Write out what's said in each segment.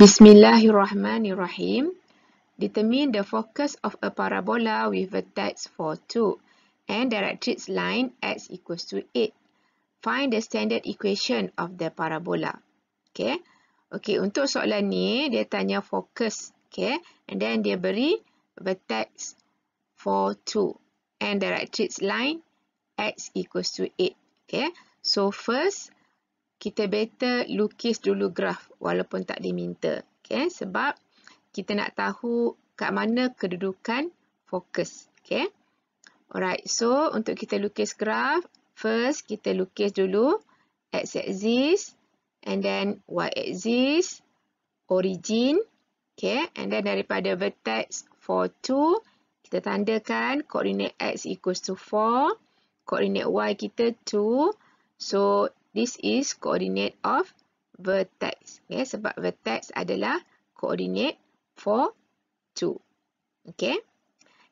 Bismillahirrahmanirrahim. Determine the focus of a parabola with vertex 4, 2 and directrix line x equals to 8. Find the standard equation of the parabola. Okay. Okay, untuk soalan ni dia tanya fokus. Okay. And then dia beri vertex 4, 2 and directrix line x equals to 8. Okay. So first kita better lukis dulu graf walaupun tak diminta. Okay, sebab kita nak tahu kat mana kedudukan fokus. Okay. Alright, so untuk kita lukis graf, first kita lukis dulu x-axis and then y-axis, origin. Okay, and then daripada vertex 4, 2, kita tandakan koordinat x equals to 4, koordinat y kita 2. So this is coordinate of vertex. Okay, sebab vertex adalah coordinate for 2. Okay.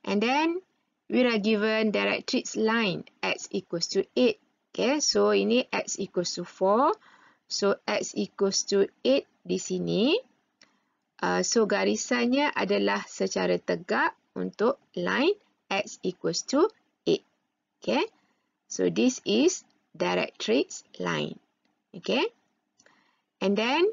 And then we are given directrix line x equals to 8. Okay, so ini x equals to 4. So x equals to 8 di sini. So garisannya adalah secara tegak untuk line x equals to 8. Okay. So this is directrix line. Okay. And then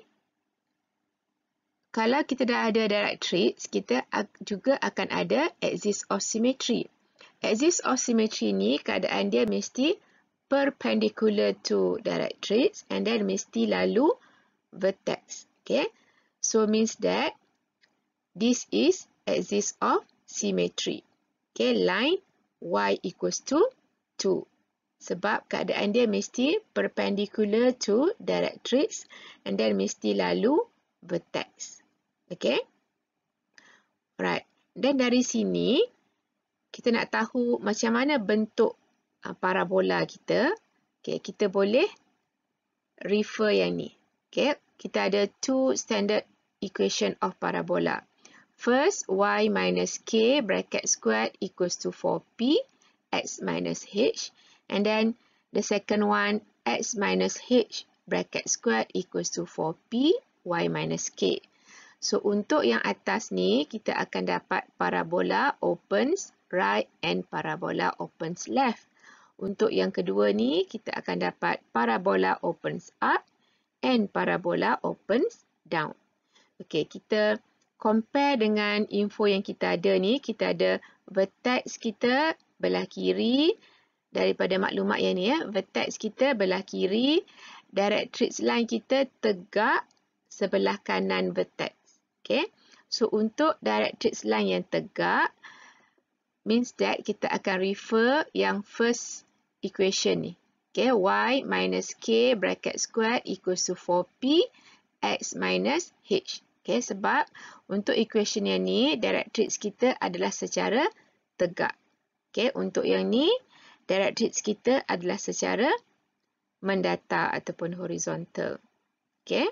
kalau kita dah ada directrix, kita juga akan ada axis of symmetry. Axis of symmetry ni keadaan dia mesti perpendicular to directrix and then mesti lalu vertex. Okay. So means that this is axis of symmetry. Okay, line y equals to 2. Sebab keadaan dia mesti perpendicular to directrix and then mesti lalu vertex. Okay. Alright. Dan dari sini, kita nak tahu macam mana bentuk parabola kita. Okay, kita boleh refer yang ni. Okay. Kita ada two standard equation of parabola. First, y minus k bracket squared equals to 4p x minus h. And then the second one, x minus h bracket squared equals to 4p y minus k. So untuk yang atas ni, kita akan dapat parabola opens right and parabola opens left. Untuk yang kedua ni, kita akan dapat parabola opens up and parabola opens down. Okay, kita compare dengan info yang kita ada ni. Kita ada vertex kita belah kiri. Daripada maklumat yang ni, vertex kita belah kiri, directrix line kita tegak sebelah kanan vertex. Okay. So untuk directrix line yang tegak, means that kita akan refer yang first equation ni. Okay, y minus k bracket squared equals to 4p x minus h. Okay, sebab untuk equation yang ni, directrix kita adalah secara tegak. Okay, untuk yang ni, directrix kita adalah secara mendatar ataupun horizontal. Okay.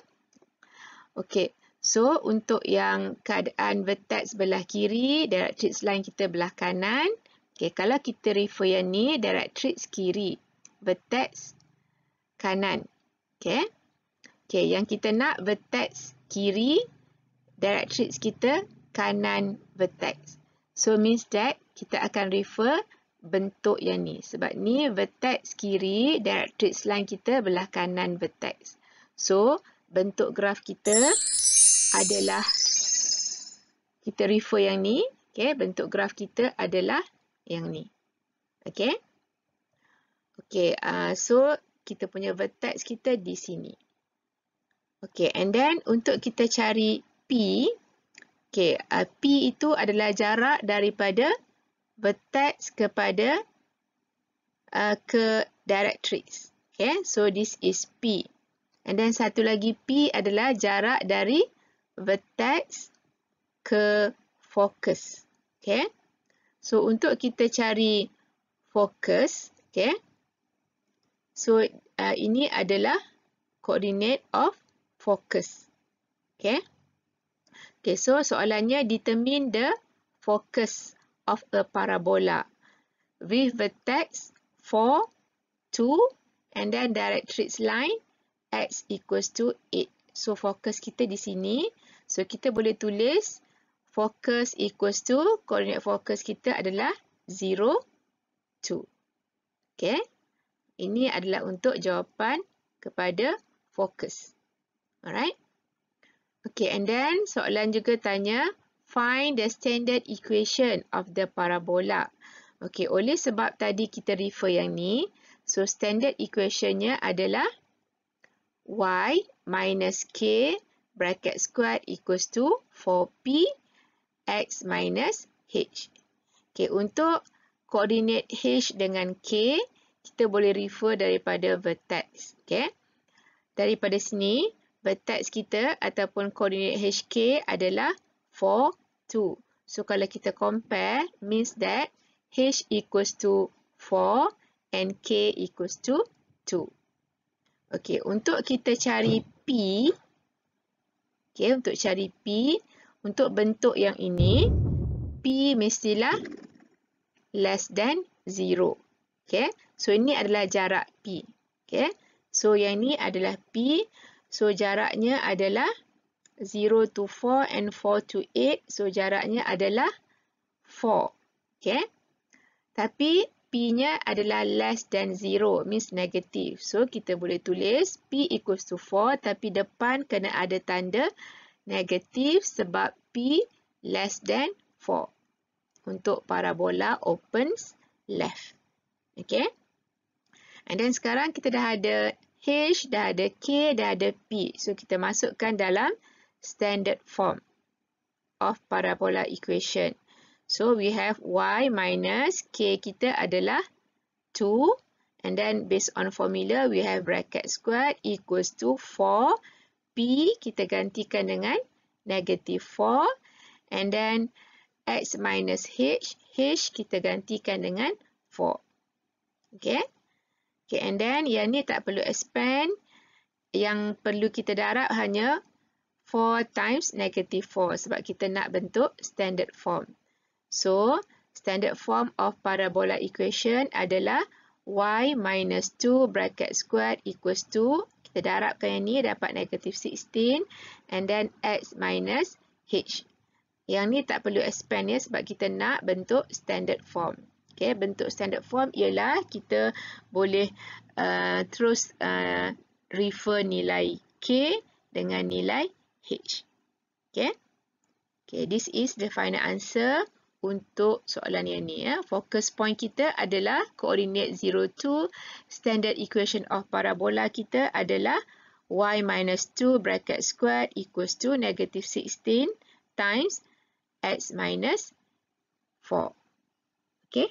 Okay. So, untuk yang keadaan vertex belah kiri, directrix line kita belah kanan. Okay. Kalau kita refer yang ni, directrix kiri, vertex kanan. Okay. Okay. Yang kita nak vertex kiri, directrix kita kanan vertex. So, means that kita akan refer bentuk yang ni. Sebab ni vertex kiri, directrix line kita belah kanan vertex. So, bentuk graf kita adalah, kita refer yang ni. Okay, bentuk graf kita adalah yang ni. Okay. Okay, so kita punya vertex kita di sini. Okay, and then untuk kita cari P. Okay, P itu adalah jarak daripada vertex kepada ke directrix. Okay, so this is P. And then satu lagi P adalah jarak dari vertex ke focus. Okay, so untuk kita cari focus, okay, so ini adalah coordinate of focus. Okay, okay, so soalannya determine the focus of a parabola with vertex 4, 2 and then directrix line x equals to 8. So fokus kita di sini. So, kita boleh tulis focus equals to, koordinat fokus kita adalah 0, 2. Okay. Ini adalah untuk jawapan kepada fokus. Alright. Okay, and then soalan juga tanya, find the standard equation of the parabola. Okay, oleh sebab tadi kita refer yang ni, so standard equationnya adalah y minus k bracket squared equals to 4p x minus h. Okay, untuk koordinat h dengan k, kita boleh refer daripada vertex. Okay, daripada sini, vertex kita ataupun koordinat HK adalah 4, 2. So, kalau kita compare, means that H equals to 4 and K equals to 2. Okay, untuk kita cari P, okay, untuk cari P, untuk bentuk yang ini, P mestilah less than 0. Okay, so ini adalah jarak P. Okay, so yang ni adalah P. So, jaraknya adalah 0 to 4 and 4 to 8. So, jaraknya adalah 4. Okay. Tapi, P-nya adalah less than 0, means negative. So, kita boleh tulis P equals to 4, tapi depan kena ada tanda negatif sebab P less than 4. Untuk parabola opens left. Okay. And then, sekarang kita dah ada H, dah ada K, dah ada P. So, kita masukkan dalam standard form of parabola equation. So, we have y minus K kita adalah 2. And then, based on formula, we have bracket squared equals to 4. P kita gantikan dengan negative 4. And then, x minus h. H kita gantikan dengan 4. Okay. Okay, and then yang ni tak perlu expand. Yang perlu kita darab hanya 4 times negative 4 sebab kita nak bentuk standard form. So, standard form of parabola equation adalah y minus 2 bracket squared equals to, kita darabkan yang ni dapat negative 16 and then x minus h. Yang ni tak perlu expand ya sebab kita nak bentuk standard form. Okay, bentuk standard form ialah kita boleh terus refer nilai K dengan nilai H. Okay. Okay, this is the final answer untuk soalan yang ni. Ya. Focus point kita adalah koordinat 0, 2. Standard equation of parabola kita adalah y minus 2 bracket squared equals to negative 16 times x minus 4. Okay.